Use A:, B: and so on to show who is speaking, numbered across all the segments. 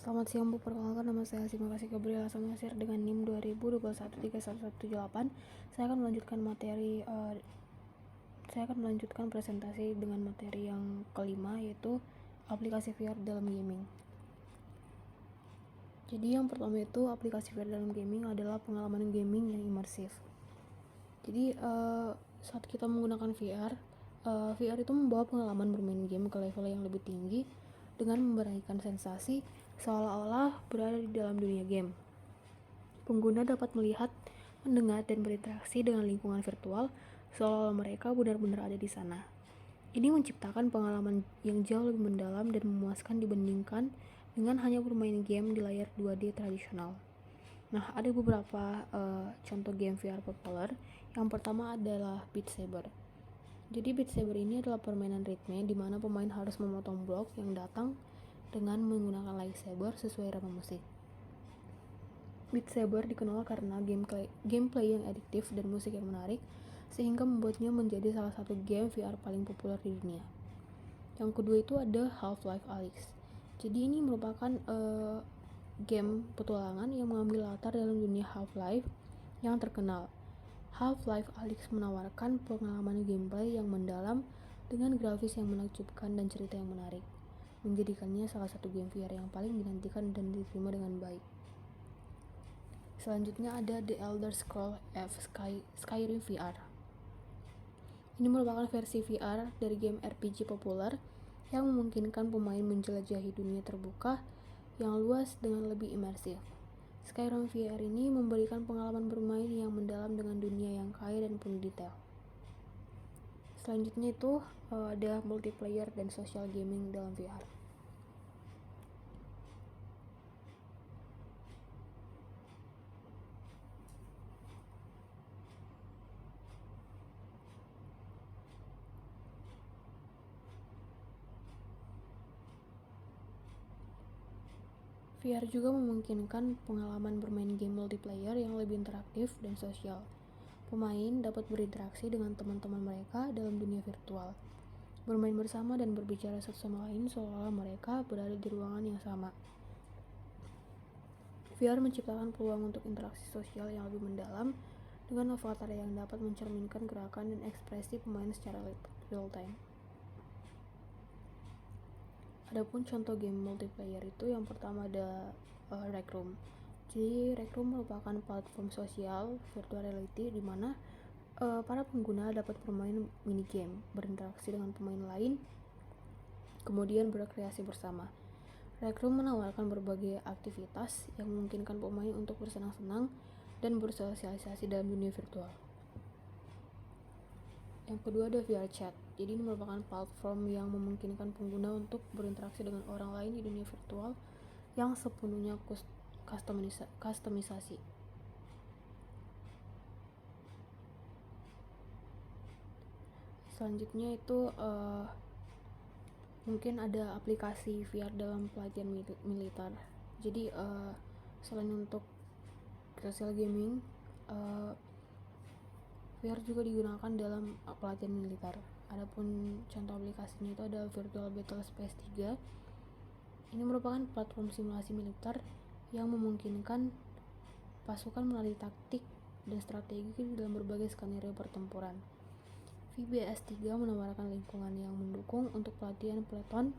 A: Selamat siang Bu, perkenalkan nama saya Simakasih Gabriela Samasir dengan NIM 2021-31178. Saya akan melanjutkan presentasi dengan materi yang kelima, yaitu aplikasi VR dalam gaming. Jadi yang pertama itu aplikasi VR dalam gaming adalah pengalaman gaming yang imersif. Jadi saat kita menggunakan VR itu membawa pengalaman bermain game ke level yang lebih tinggi dengan memberikan sensasi seolah-olah berada di dalam dunia game. Pengguna dapat melihat, mendengar, dan berinteraksi dengan lingkungan virtual seolah-olah mereka benar-benar ada di sana. Ini menciptakan pengalaman yang jauh lebih mendalam dan memuaskan dibandingkan dengan hanya bermain game di layar 2D tradisional. Nah, ada beberapa contoh game VR populer. Yang pertama adalah Beat Saber. Jadi Beat Saber ini adalah permainan ritme di mana pemain harus memotong blok yang datang dengan menggunakan lightsaber sesuai irama musik. Beat Saber dikenal karena gameplay yang adiktif dan musik yang menarik, sehingga membuatnya menjadi salah satu game VR paling populer di dunia. Yang kedua itu ada Half-Life Alyx. Jadi ini merupakan game petualangan yang mengambil latar dalam dunia Half-Life yang terkenal. Half-Life Alyx menawarkan pengalaman gameplay yang mendalam dengan grafis yang menakjubkan dan cerita yang menarik, menjadikannya salah satu game VR yang paling dinantikan dan diterima dengan baik. Selanjutnya ada The Elder Scrolls V Skyrim VR. Ini merupakan versi VR dari game RPG populer yang memungkinkan pemain menjelajahi dunia terbuka yang luas dengan lebih imersif. Skyrim VR ini memberikan pengalaman bermain yang mendalam dengan dunia yang kaya dan penuh detail. Selanjutnya itu ada multiplayer dan social gaming dalam VR. VR juga memungkinkan pengalaman bermain game multiplayer yang lebih interaktif dan sosial. Pemain dapat berinteraksi dengan teman-teman mereka dalam dunia virtual, bermain bersama dan berbicara satu sama lain seolah-olah mereka berada di ruangan yang sama. VR menciptakan peluang untuk interaksi sosial yang lebih mendalam dengan avatar yang dapat mencerminkan gerakan dan ekspresi pemain secara real time. Adapun contoh game multiplayer itu yang pertama ada Rec Room. Jadi Rec Room merupakan platform sosial virtual reality di mana para pengguna dapat bermain mini game, berinteraksi dengan pemain lain, kemudian berkreasi bersama. Rec Room menawarkan berbagai aktivitas yang memungkinkan pemain untuk bersenang-senang dan bersosialisasi dalam dunia virtual. Yang kedua ada VR Chat. Jadi ini merupakan platform yang memungkinkan pengguna untuk berinteraksi dengan orang lain di dunia virtual yang sepenuhnya kustomisasi. Selanjutnya itu mungkin ada aplikasi VR dalam pelatihan militer. Jadi selain untuk social gaming, VR juga digunakan dalam pelatihan militer. Adapun contoh aplikasinya itu ada Virtual Battle Space 3. Ini merupakan platform simulasi militer yang memungkinkan pasukan melatih taktik dan strategi dalam berbagai skenario pertempuran. VBS 3 menawarkan lingkungan yang mendukung untuk pelatihan peleton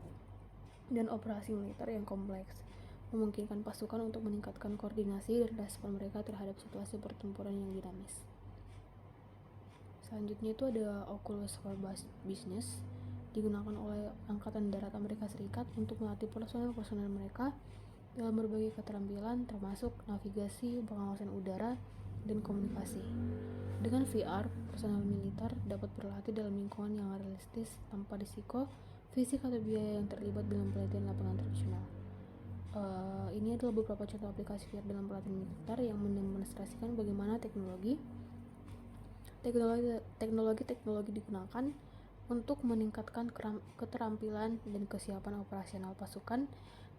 A: dan operasi militer yang kompleks, memungkinkan pasukan untuk meningkatkan koordinasi dan respon mereka terhadap situasi pertempuran yang dinamis. Selanjutnya itu ada Oculus for Business, digunakan oleh Angkatan Darat Amerika Serikat untuk melatih personel mereka dalam berbagai keterampilan termasuk navigasi, pengawasan udara, dan komunikasi. Dengan VR, personel militer dapat berlatih dalam lingkungan yang realistis tanpa risiko fisik atau biaya yang terlibat dalam pelatihan lapangan tradisional. Ini adalah beberapa contoh aplikasi VR dalam pelatihan militer yang mendemonstrasikan bagaimana teknologi digunakan untuk meningkatkan keterampilan dan kesiapan operasional pasukan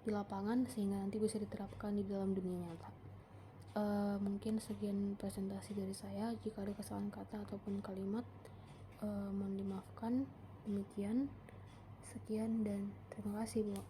A: di lapangan sehingga nanti bisa diterapkan di dalam dunia nyata. Mungkin sekian presentasi dari saya. Jika ada kesalahan kata ataupun kalimat, mohon dimaafkan. Demikian, sekian dan terima kasih Bu.